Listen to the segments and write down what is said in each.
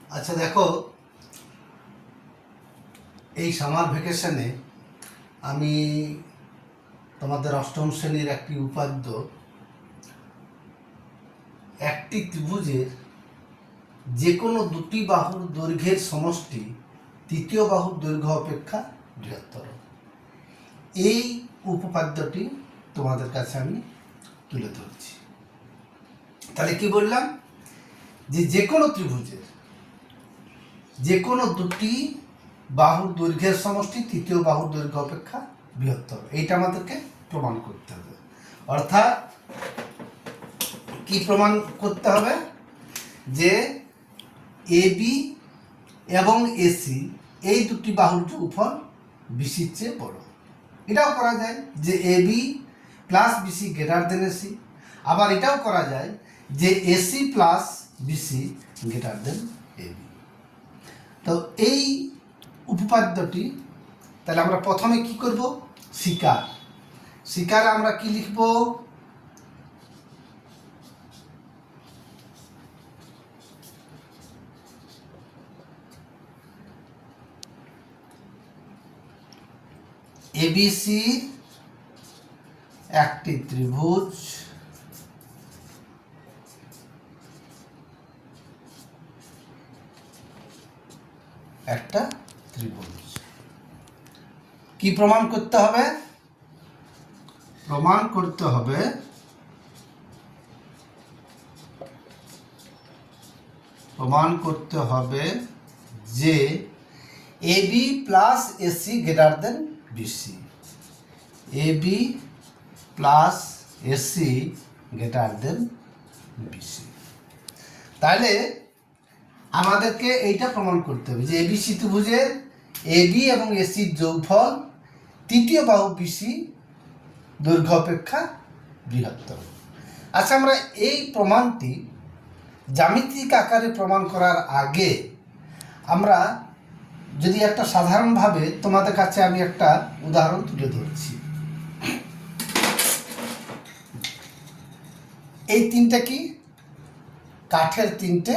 আচ্ছা দেখো, এই সামার ভ্যাকেশনে আমি তোমাদের অষ্টম শ্রেণীর একটি উপাদ্য, একটি ত্রিভুজের যে কোনো দুটি বাহুর দৈর্ঘ্যের সমষ্টি তৃতীয় বাহুর দৈর্ঘ্য অপেক্ষা বৃহত্তর, এই উপপাদ্যটি তোমাদের কাছে আমি তুলে ধরছি। তাহলে কি বললাম, যে কোনো ত্রিভুজের যে কোনো দুটি বাহুর দৈর্ঘ্যের সমষ্টি তৃতীয় বাহুর দৈর্ঘ্য অপেক্ষা বৃহত্তর, এইটা আমাদেরকে প্রমাণ করতে হবে। অর্থাৎ কি প্রমাণ করতে হবে, যে এবি এবং এসি এই দুটি বাহুর যোগফল বিসির চেয়ে বড়। এটাও করা যায় যে AB plus BC greater than AC, আবার এটাও করা যায় যে AC plus BC greater than AB. তো এই উপপাদ্যটি, তাহলে আমরা প্রথমে কি করব, স্বীকার আমরা কি লিখব, এবিসি একটি ত্রিভুজ, একটা ত্রিভুজ। কি প্রমাণ করতে হবে, প্রমাণ করতে হবে যে AB plus AC greater than BC, AB plus AC greater than BC. তাহলে আমাদেরকে এইটা প্রমাণ করতে হবে যে এবিসি ত্রিভুজের এবি এবং এসির যোগফল তৃতীয় বাহু বিসি দৈর্ঘ্য অপেক্ষা বৃহত্তর। আচ্ছা, আমরা এই প্রমাণটি জ্যামিতিক আকারে প্রমাণ করার আগে আমরা যদি একটা সাধারণভাবে তোমাদের কাছে আমি একটা উদাহরণ তুলে ধরছি। এই তিনটে কি, কাঠের তিনটে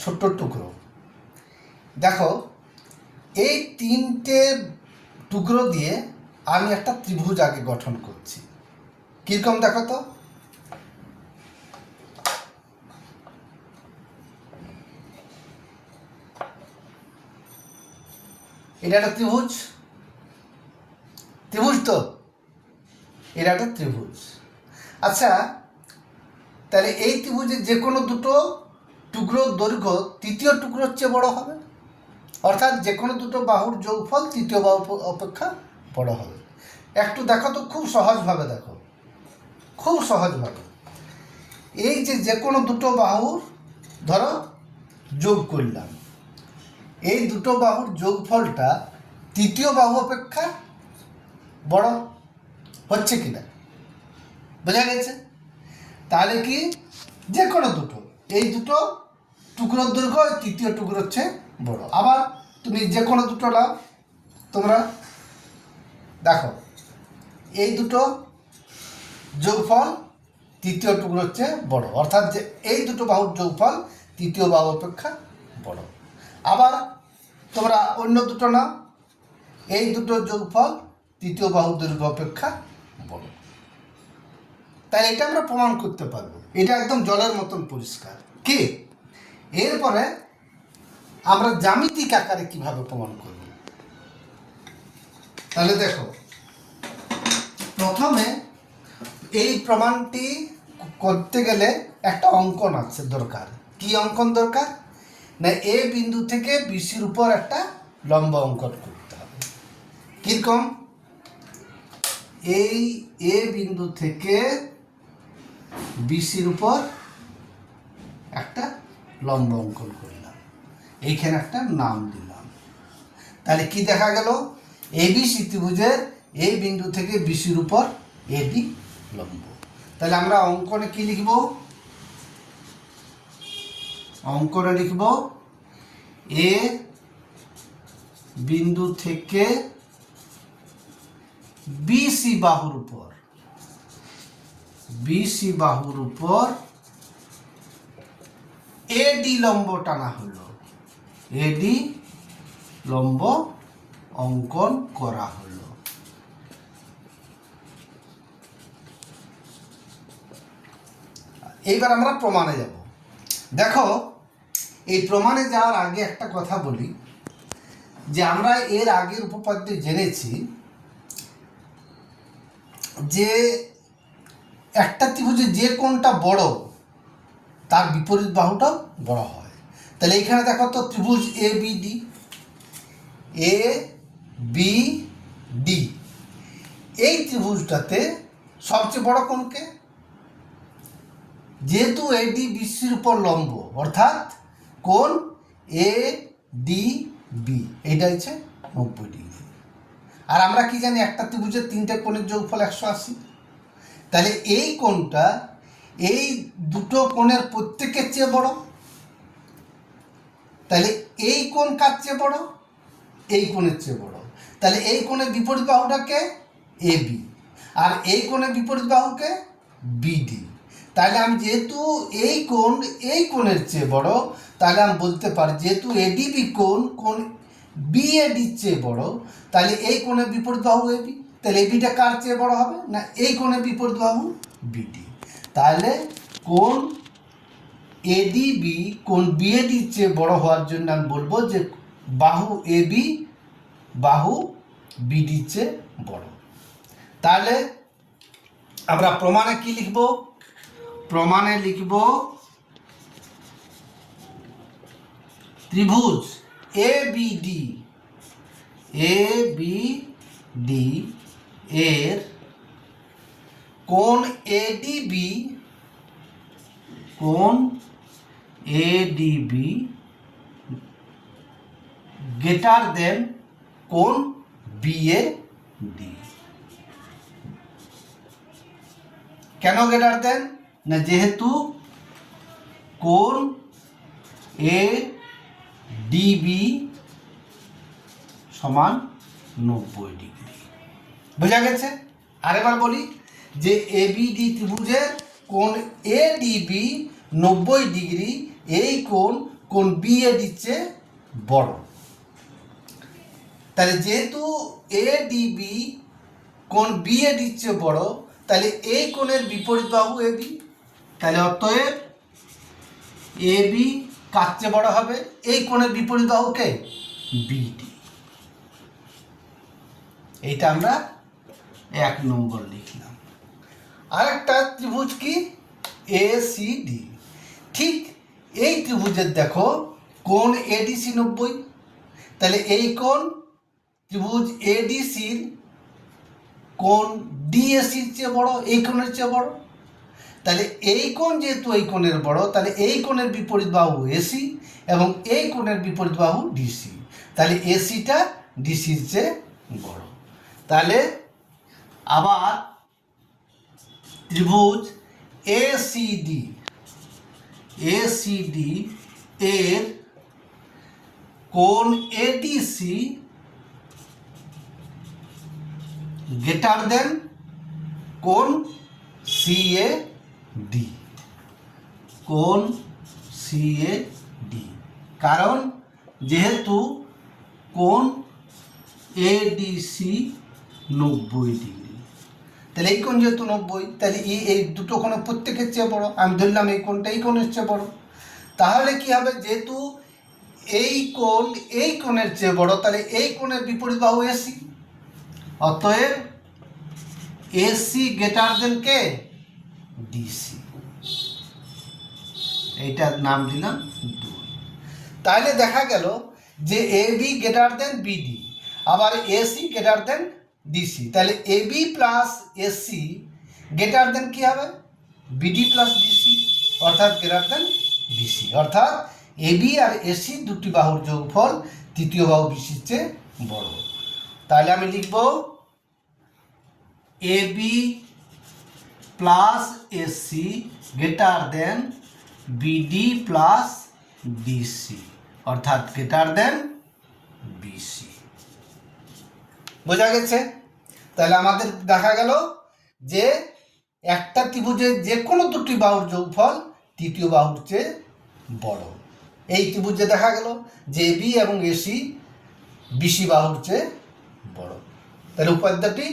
ছোট্ট টুকরো। দেখো, এই তিনটে টুকরো দিয়ে আমি একটা ত্রিভুজ আগে গঠন করছি। কিরকম দেখো তো, এটা একটা ত্রিভুজ, তো এটা একটা ত্রিভুজ। আচ্ছা, তাহলে এই ত্রিভুজের যে কোনো দুটো টুকরোর দৈর্ঘ্য তৃতীয় টুকরোর চেয়ে বড় হবে, অর্থাৎ যে কোনো দুটো বাহুর যোগফল তৃতীয় বাহু অপেক্ষা বড় হবে। একটু দেখো তো, খুব সহজভাবে দেখো, খুব সহজভাবে। এই যে কোনো দুটো বাহুর ধরো যোগ করলাম, এই দুটো বাহুর যোগফলটা তৃতীয় বাহু অপেক্ষা বড় হচ্ছে কিনা, বোঝা গেছে? তাহলে কি, যে কোনো দুটো, এই দুটো টুকরোর দৈর্ঘ্য তৃতীয় টুকরোর চেয়ে বড়। আবার তুমি যে কোনো দুটো নাও, তোমরা দেখো এই দুটো যোগফল তৃতীয় টুকরোর চেয়ে বড়, অর্থাৎ যে এই দুটো বাহুর যোগফল তৃতীয় বাহু অপেক্ষা বড়। আবার তোমরা অন্য দুটো নাও, এই দুটো যোগফল তৃতীয় বাহুর দৈর্ঘ্য অপেক্ষা বড়। তাই এটা আমরা প্রমাণ করতে পারবো, এটা একদম জলের মতন পরিষ্কার। কি, এরপরে আমরা জ্যামিতিক আকারে কিভাবে প্রমাণ করব, তাহলে দেখো, প্রথমে এই প্রমাণটি করতে গেলে একটা অঙ্কন আছে দরকার। কি অঙ্কন দরকার না, এ বিন্দু থেকে বিসির উপর একটা লম্ব অঙ্কন করতে হবে। কিরকম, এই এ বিন্দু থেকে বিসির উপর একটা লম্ব অঙ্কন করলাম, এইখানে একটা নাম দিলাম। তাহলে কি দেখা গেল, এবিসি ত্রিভুজের এই বিন্দু থেকে বিসির উপর এবি লম্ব। তাহলে আমরা অঙ্কনে কি লিখব, অঙ্কনে লিখব এ বিন্দু থেকে বিসি বাহুর উপর এডি লম্ব টানা হলো, এডি লম্ব অঙ্কন করা হলো। এইবার আমরা প্রমাণে যাব। দেখো, এই প্রমাণে যাওয়ার আগে একটা কথা বলি, যে আমরা এর আগের উপপাদ্য জেনেছি যে একটা ত্রিভুজে যে কোণটা বড় তার বিপরীত বাহুটাও বড় হয়। তাহলে এইখানে দেখো তো, ত্রিভুজ A B D, A B D, এই ত্রিভুজটাতে সবচেয়ে বড় কোণকে, যেহেতু এডি বিসির উপর লম্ব, অর্থাৎ কোণ এ ডি বি এইটা হচ্ছে 90 ডিগ্রি। আর আমরা কি জানি, একটা ত্রিভুজের তিনটে কোণের যোগফল 180। তাহলে এই কোণটা এই দুটো কোণের প্রত্যেকের চেয়ে বড়। তাহলে এই কোণ কার চেয়ে বড়? এই কোণের চেয়ে বড়। তাহলে এই কোণের বিপরীত বাহুটাকে এ বি, আর এই কোণের বিপরীত বাহুকে বিডি। তাহলে আমি যেহেতু এই কোণের চেয়ে বড়, তাহলে আমি বলতে পারি যেহেতু এডিবি কোণ বিএডির চেয়ে বড়, তাহলে এই কোণের বিপরীত বাহু এবি। তাহলে এবিটা কার চেয়ে বড় হবে? না, এই কোণের বিপরীত বাহু বিডি। তাহলে কোণ এডিবি কোণ বিএডির চেয়ে বড় হওয়ার জন্য আমি বলবো যে বাহু এবি বাহু বিডির চেয়ে বড়। তাহলে আমরা প্রমাণে কি লিখব? প্রমাণে লিখব ত্রিভুজ এ বি ডি এর কোণ এডিবি গ্রেটার দেন কোণ বিএডি। কেন গ্রেটার দেন? না, যেহেতু কোণ এ ডিবি সমান 90 ডিগ্রি। বোঝা গেছে? আরেকবার বলি যে এবিডি ত্রিভুজের কোণ এ ডিবি 90 ডিগ্রি, এই কোণ বিএডির চেয়ে বড়। তাহলে যেহেতু এ ডিবি কোণ বিএডির চেয়ে বড়, তাহলে এই কোণের বিপরীত বাহু এবি। তাহলে অতএব এবি কার চেয়ে বড় হবে? এই কোণের বিপরীত বাহুকে বিডি। এইটা আমরা 1 নম্বর লিখলাম। আরেকটা ত্রিভুজ কি? এসিডি। ঠিক এই ত্রিভুজের দেখো কোণ এডিসি 90। তাহলে এই কোণ ত্রিভুজ এডিসির কোণ ডিএসির চেয়ে বড়, এই কোণের চেয়ে বড়। তাহলে এই কোণ যেহেতু এই কোণের বড়, তাহলে এই কোণের বিপরীত বাহু এসি এবং এই কোণের বিপরীত বাহু ডিসি। তাহলে এসিটা ডিসির চেয়ে বড়। তাহলে আবার ত্রিভুজ এসিডি এর কোণ এডিসি গ্রেটার দেন কোণ সিএডি। কোণ সিএডি, কারণ যেহেতু কোণ এডিসি 90 ডিগ্রি। তাহলে এই কোণ যেহেতু 90, তাহলে এই দুটো কোণের প্রত্যেকের চেয়ে বড়। আমি ধরলাম এই কোণটা এই কোণের চেয়ে বড়। তাহলে কি হবে? যেহেতু এই কোণের চেয়ে বড়, তাহলে এই কোণের বিপরীত বাহু এসি। অতএব এসি গ্রেটার দেন কে? ডিসি। এইটার নাম দিলাম 2। তাহলে দেখা গেল যে এবি গ্রেটার দেন বিডি, আবার এসি গ্রেটার দেন ডিসি। তাহলে AB plus AC greater than কি হবে? বিডি প্লাস ডিসি, অর্থাৎ গ্রেটার দেন ডিসি। অর্থাৎ এবি আর এসি দুটি বাহুর যোগফল তৃতীয় বাহু বিসির চেয়ে বড়। তাহলে আমি লিখব AB plus AC greater than BD plus DC, অর্থাৎ গ্রেটার দেন বিসি। বোঝা গেছে? তাহলে আমাদের দেখা গেল যে একটা ত্রিভুজের যে কোনো দুটি বাহুর যোগফল তৃতীয় বাহুর চেয়ে বড়। এই ত্রিভুজে দেখা গেল যে এবি এবং এসি বিসি বাহুর চেয়ে বড়। তাহলে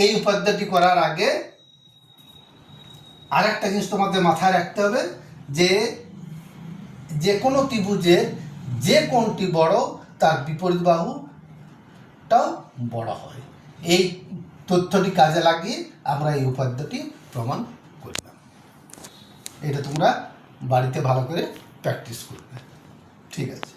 এই উপাদ্যটি করার আগে আরেকটা জিনিস তোমাদের মাথায় রাখতে হবে যে কোনো ত্রিভুজে যে কোণটি বড় তার বিপরীত বাহুটাও বড় হয়। এই তথ্যটি কাজে লাগিয়ে আমরা এই উপাদ্যটি প্রমাণ করলাম। এটা তোমরা বাড়িতে ভালো করে প্র্যাকটিস করবে। ঠিক আছে।